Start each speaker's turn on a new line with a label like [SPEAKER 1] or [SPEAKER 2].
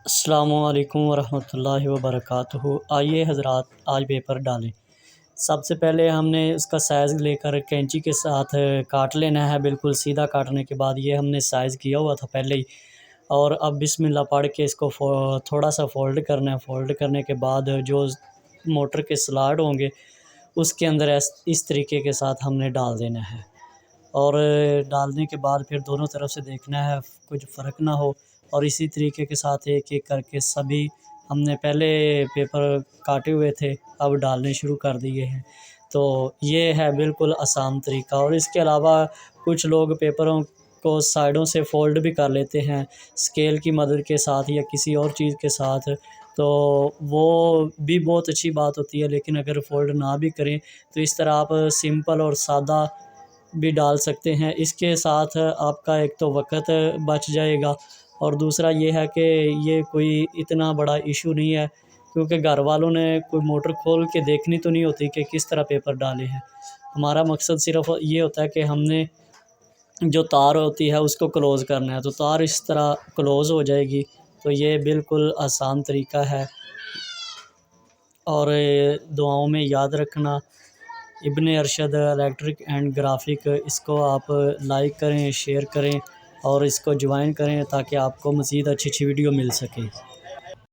[SPEAKER 1] السلام علیکم ورحمۃ اللہ وبرکاتہ۔ آئیے حضرات آج پیپر ڈالیں۔ سب سے پہلے ہم نے اس کا سائز لے کر کینچی کے ساتھ کاٹ لینا ہے، بالکل سیدھا کاٹنے کے بعد یہ ہم نے سائز کیا ہوا تھا پہلے ہی، اور اب بسم اللہ پڑھ کے اس کو تھوڑا سا فولڈ کرنا ہے۔ فولڈ کرنے کے بعد جو موٹر کے سلاٹ ہوں گے اس کے اندر اس طریقے کے ساتھ ہم نے ڈال دینا ہے، اور ڈالنے کے بعد پھر دونوں طرف سے دیکھنا ہے کچھ فرق نہ ہو، اور اسی طریقے کے ساتھ ایک ایک کر کے سبھی ہم نے پہلے پیپر کاٹے ہوئے تھے اب ڈالنے شروع کر دیے ہیں۔ تو یہ ہے بالکل آسان طریقہ، اور اس کے علاوہ کچھ لوگ پیپروں کو سائڈوں سے فولڈ بھی کر لیتے ہیں اسکیل کی مدد کے ساتھ یا کسی اور چیز کے ساتھ، تو وہ بھی بہت اچھی بات ہوتی ہے، لیکن اگر فولڈ نہ بھی کریں تو اس طرح آپ سمپل اور سادہ بھی ڈال سکتے ہیں۔ اس کے ساتھ آپ کا ایک تو وقت بچ جائے گا، اور دوسرا یہ ہے کہ یہ کوئی اتنا بڑا ایشو نہیں ہے، کیونکہ گھر والوں نے کوئی موٹر کھول کے دیکھنی تو نہیں ہوتی کہ کس طرح پیپر ڈالے ہیں۔ ہمارا مقصد صرف یہ ہوتا ہے کہ ہم نے جو تار ہوتی ہے اس کو کلوز کرنا ہے، تو تار اس طرح کلوز ہو جائے گی۔ تو یہ بالکل آسان طریقہ ہے، اور دعاؤں میں یاد رکھنا۔ ابن ارشد الیکٹرک اینڈ گرافک، اس کو آپ لائک کریں، شیئر کریں اور اس کو جوائن کریں تاکہ آپ کو مزید اچھی ویڈیو مل سکے۔